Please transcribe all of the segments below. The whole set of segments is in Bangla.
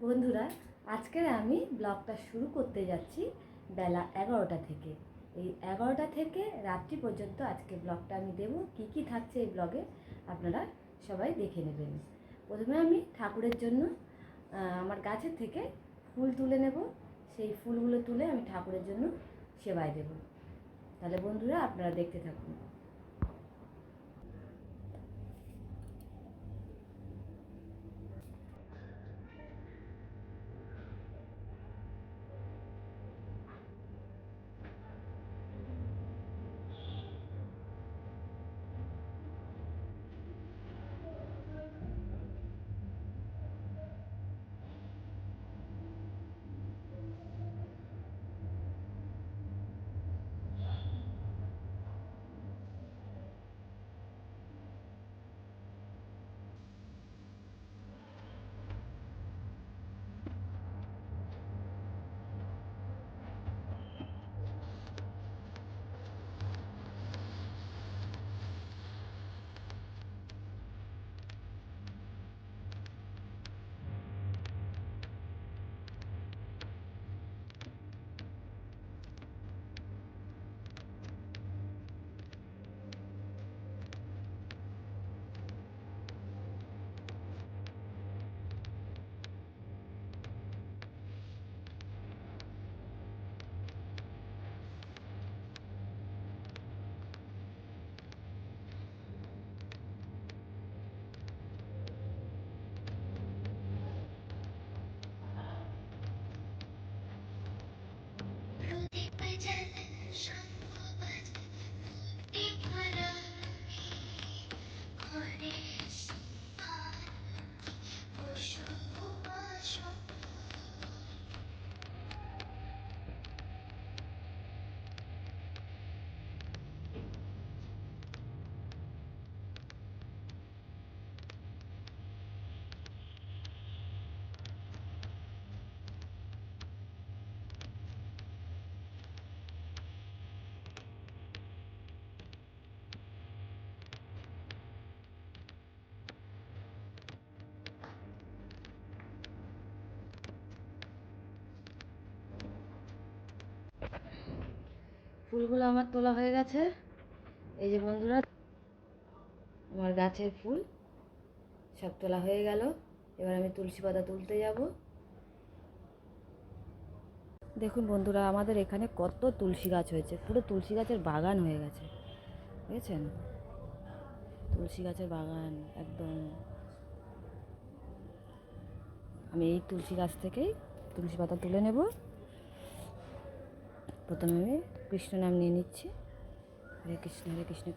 বন্ধুরা, আজকে আমি ব্লগটা শুরু করতে যাচ্ছি বেলা 11টা থেকে। এই 11টা থেকে রাত্রি পর্যন্ত আজকে ব্লগটা আমি দেবো। কি কি থাকছে এই ব্লগে আপনারা সবাই দেখে নেবেন। প্রথমে আমি ঠাকুরের জন্য আমার গাছের থেকে ফুল তুলে নেব। সেই ফুলগুলো তুলে আমি ঠাকুরের জন্য সেবায় দেব। তাহলে বন্ধুরা আপনারা দেখতে থাকুন। ফুলগুলো আমার তোলা হয়ে গেছে। এই যে বন্ধুরা, আমার গাছের ফুল সব তোলা হয়ে গেল। এবার আমি তুলসী পাতা তুলতে যাব। দেখুন বন্ধুরা, আমাদের এখানে কত তুলসী গাছ হয়েছে, পুরো তুলসী গাছের বাগান হয়ে গেছে, বুঝেছেন? তুলসী গাছের বাগান একদম। আমি এই তুলসী গাছ থেকেই তুলসী পাতা তুলে নেব। প্রথমে আমি কৃষ্ণ নাম নিয়ে নিচ্ছি। হরে কৃষ্ণ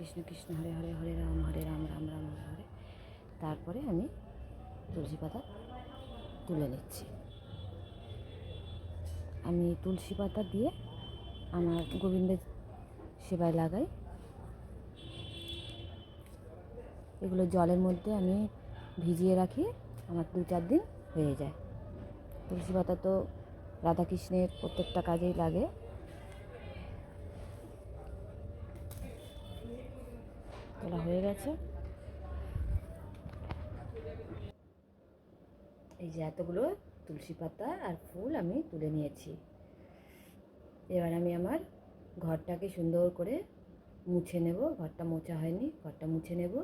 কৃষ্ণ কৃষ্ণ হরে হরে, হরে রাম রাম রাম হরে হরে। তারপরে আমি তুলসী পাতা তুলে নিচ্ছি। আমি তুলসী পাতা দিয়ে আমার গোবিন্দের সেবায় লাগাই। এগুলো জলের মধ্যে আমি ভিজিয়ে রাখি, আমার 2-4 দিন হয়ে যায়। তুলসী পাতা তো রাধাকৃষ্ণের প্রত্যেকটা কাজেই লাগে। তোলা হয়ে গেছে। এই যে এতগুলো তুলসী পাতা আর ফুল আমি তুলে নিয়েছি। এবার আমি আমার ঘরটাকে সুন্দর করে মুছে নেব। ঘরটা মোছা হয়নি, ঘরটা মুছে নেব।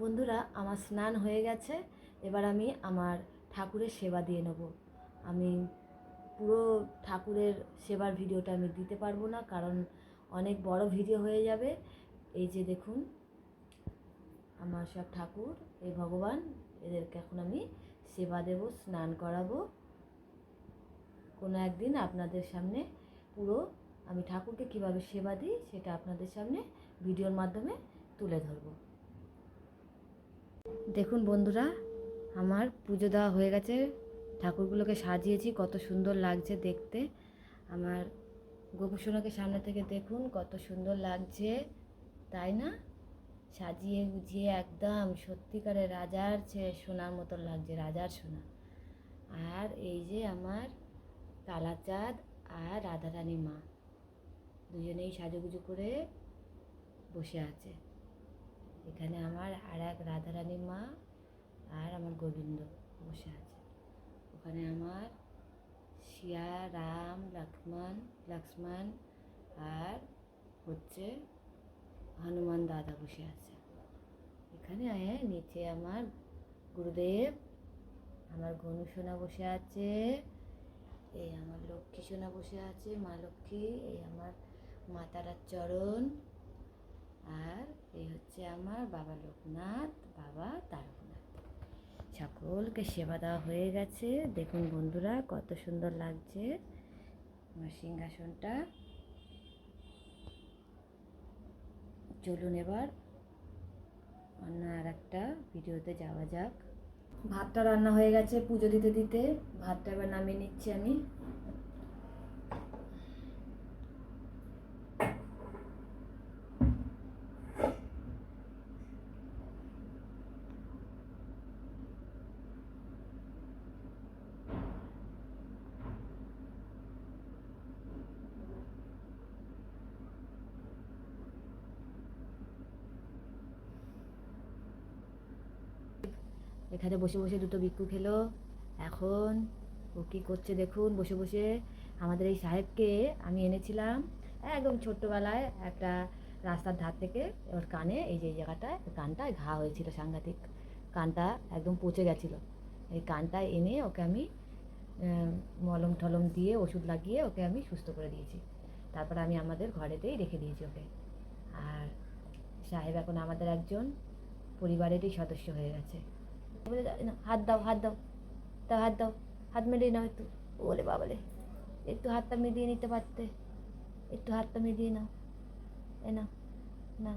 বন্ধুরা, আমার স্নান হয়ে গেছে। এবার আমি আমার ঠাকুরের সেবা দিয়ে নেব। আমি পুরো ঠাকুরের সেবার ভিডিওটা আমি দিতে পারবো না, কারণ অনেক বড় ভিডিও হয়ে যাবে। এই যে দেখুন, আমার সব ঠাকুর, এই ভগবান, এদেরকে এখন আমি সেবা দেব, স্নান করাবো। কোনো একদিন আপনাদের সামনে পুরো আমি ঠাকুরকে কীভাবে সেবা দিই সেটা আপনাদের সামনে ভিডিওর মাধ্যমে তুলে ধরব। দেখুন বন্ধুরা, আমার পুজো দেওয়া হয়ে গেছে, ঠাকুরগুলোকে সাজিয়েছি, কত সুন্দর লাগছে দেখতে। আমার গোপুসোনাকে সামনে থেকে দেখুন কত সুন্দর লাগছে, তাই না? সাজিয়ে গুজিয়ে একদম সত্যিকারের রাজার সোনার মতো লাগছে, রাজার সোনা। আর এই যে আমার কালাচাঁদ আর রাধারানী মা দুজনেই সাজুগুজু করে বসে আছে। এখানে আমার আর এক রাধারানী মা আর আমার গোবিন্দ বসে আছে। ওখানে আমার সিয়া, রাম, লক্ষ্মণ আর হচ্ছে হনুমান দাদা বসে আছে। এখানে নিচে আমার গুরুদেব, আমার গনু সোনা বসে আছে, এই আমার লক্ষ্মী সোনা বসে আছে, মা লক্ষ্মী, এই আমার মা তারার চরণ, আর এই হচ্ছে আমার বাবা লোকনাথ, বাবা তারকনাথ। সকলকে সেবা দেওয়া হয়ে গেছে। দেখুন বন্ধুরা কত সুন্দর লাগছে আমার সিংহাসনটা। চলুন এবার অন্য আর একটা ভিডিওতে যাওয়া যাক। ভাতটা রান্না হয়ে গেছে, পুজো দিতে দিতে ভাতটা এবার নামিয়ে নিচ্ছি আমি। এখানে বসে বসে দুটো বিক্কু খেলো। এখন ও কী করছে দেখুন, বসে বসে আমাদের এই সাহেবকে আমি এনেছিলাম একদম ছোট্টবেলায় একটা রাস্তার ধার থেকে। ওর কানে এই যে এই জায়গাটায় কানটায় ঘা হয়েছিল সাংঘাতিক, কানটা একদম পচে গেছিলো। এই কানটা এনে ওকে আমি মলম টলম দিয়ে ওষুধ লাগিয়ে ওকে আমি সুস্থ করে দিয়েছি। তারপর আমি আমাদের ঘরেতেই রেখে দিয়েছি ওকে। আর সাহেব এখন আমাদের একজন পরিবারেরই সদস্য হয়ে গেছে। বলে হাত দাও, হাত দাও, তা হাত দাও, হাত মেরিয়ে নাও একটু। বলে বাবালে, একটু হাতটা মিলিয়ে নিতে পারতে, একটু হাতটা মিলিয়ে নাও, এ নাও না।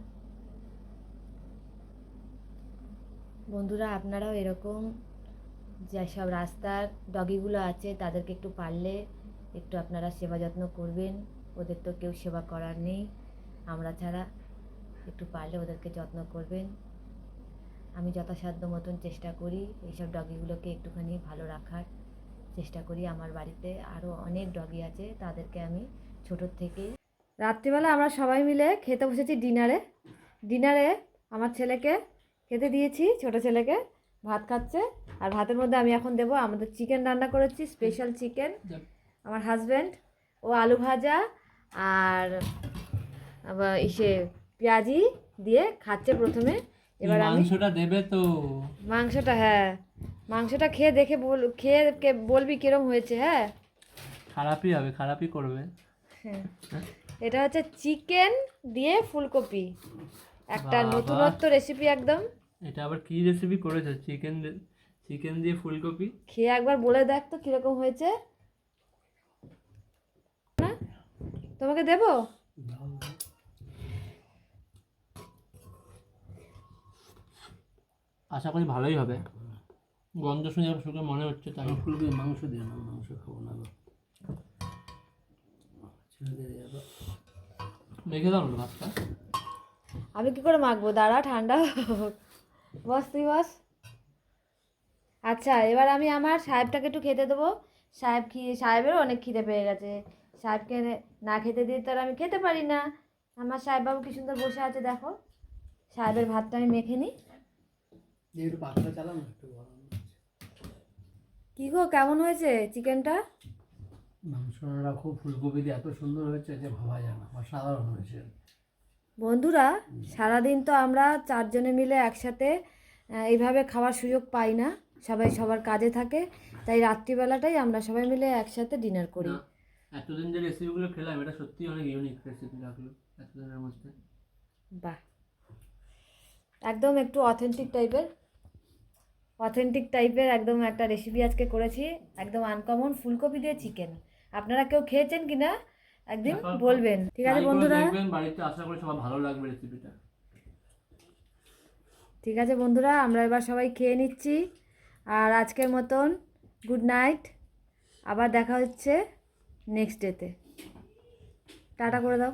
বন্ধুরা আপনারাও এরকম যেসব রাস্তার ডগিগুলো আছে তাদেরকে একটু পারলে একটু আপনারা সেবা যত্ন করবেন। ওদের তো কেউ সেবা করার নেই আমরা ছাড়া, একটু পারলে ওদেরকে যত্ন করবেন। আমি যথাসাধ্য মতন চেষ্টা করি এইসব ডগিগুলোকে একটুখানি ভালো রাখার চেষ্টা করি। আমার বাড়িতে আরও অনেক ডগি আছে, তাদেরকে আমি ছোটোর থেকে। রাত্রিবেলা আমরা সবাই মিলে খেতে বসেছি ডিনারে আমার ছেলেকে খেতে দিয়েছি, ছোটো ছেলেকে ভাত খাচ্ছে। আর ভাতের মধ্যে আমি এখন দেবো আমাদের চিকেন রান্না করেছি, স্পেশাল চিকেন। আমার হাজব্যান্ড ও আলু ভাজা আর ইসে পেঁয়াজি দিয়ে খাচ্ছে প্রথমে। এবার মাংসটা দেবে তো, মাংসটা, হ্যাঁ মাংসটা খেয়ে দেখে বলবি কিরম হয়েছে। হ্যাঁ, খারাপই হবে, খারাপই করবে। হ্যাঁ, এটা হচ্ছে চিকেন দিয়ে ফুলকপি, একটা নতুনত্ব রেসিপি একদম। এটা আবার কি রেসিপি করেছো? চিকেন দিয়ে ফুলকপি? খেয়ে একবার বলে দেখ তো কিরকম হয়েছে। না তোমাকে দেবো? আশা করি ভালোই হবে। গন্ধ শুনে মনে হচ্ছে তাই। ফুলকপি মাংস দিয়ে না, মাংস খাবো না। মেখে দাও না ভাতটা। আমি কি করে মাখবো, দাঁড়া ঠান্ডা হোক। বস তুই বস। আচ্ছা এবার আমি আমার সাহেবটাকে একটু খেতে দেবো। সাহেবেরও অনেক খিদে পেয়ে গেছে। সাহেবকে না খেতে দিয়ে তো আর আমি খেতে পারি না। আমার সাহেববাবু কি সুন্দর বসে আছে দেখো। সাহেবের ভাতটা আমি মেখে নিই। একটু পাখা চালাম, একটু গরম। কী গো কেমন হয়েছে চিকেনটা? মাংসটা খুব ফুলকপি দিয়ে এত সুন্দর হয়েছে যে ভাবা যায় না, অসাধারণ হয়েছে। বন্ধুরা সারাদিন তো আমরা চারজনে মিলে একসাথে এইভাবে খাওয়ার সুযোগ পাই না, সবাই সবার কাজে থাকে। তাই রাত্রিবেলাটাই আমরা সবাই মিলে একসাথে ডিনার করি। এতদিন যে রেসিপিগুলো খেলাম এটা সত্যি অনেক ইউনিক রেসিপি লাগলো এতদিনের মধ্যে। বাহ, একদম একটু অথেন্টিক টাইপের একদম একটা রেসিপি আজকে করেছি, একদম আনকমন ফুলকপি দিয়ে চিকেন। আপনারা কেউ খেয়েছেন কি না একদিন এখন বলবেন, ঠিক আছে try করে বন্ধুরা? দেখবেন, বাড়িতে আশা করি সবার ভালো লাগবে রেসিপিটা। ঠিক আছে বন্ধুরা, আমরা এবার সবাই খেয়ে নিচ্ছি। আর আজকের মতন গুড নাইট, আবার দেখা হচ্ছে নেক্সট ডেতে। টাটা করে দাও।